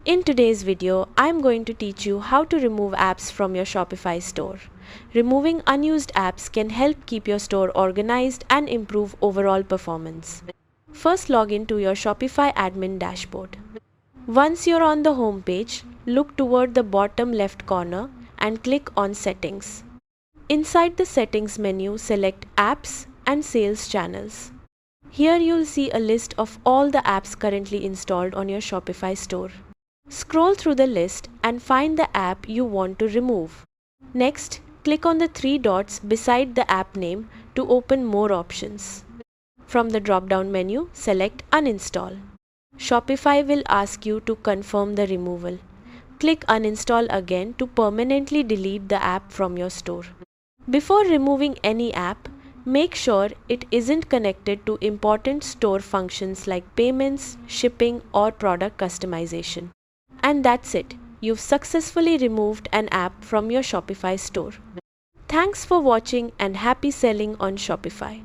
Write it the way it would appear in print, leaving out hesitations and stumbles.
In today's video, I'm going to teach you how to remove apps from your Shopify store. Removing unused apps can help keep your store organized and improve overall performance. First, log into your Shopify admin dashboard. Once you're on the home page, look toward the bottom left corner and click on Settings. Inside the Settings menu, select Apps and Sales Channels. Here you'll see a list of all the apps currently installed on your Shopify store. Scroll through the list and find the app you want to remove. Next, click on the three dots beside the app name to open more options. From the drop-down menu, select Uninstall. Shopify will ask you to confirm the removal. Click Uninstall again to permanently delete the app from your store. Before removing any app, make sure it isn't connected to important store functions like payments, shipping, or product customization. And that's it. You've successfully removed an app from your Shopify store. Thanks for watching and happy selling on Shopify.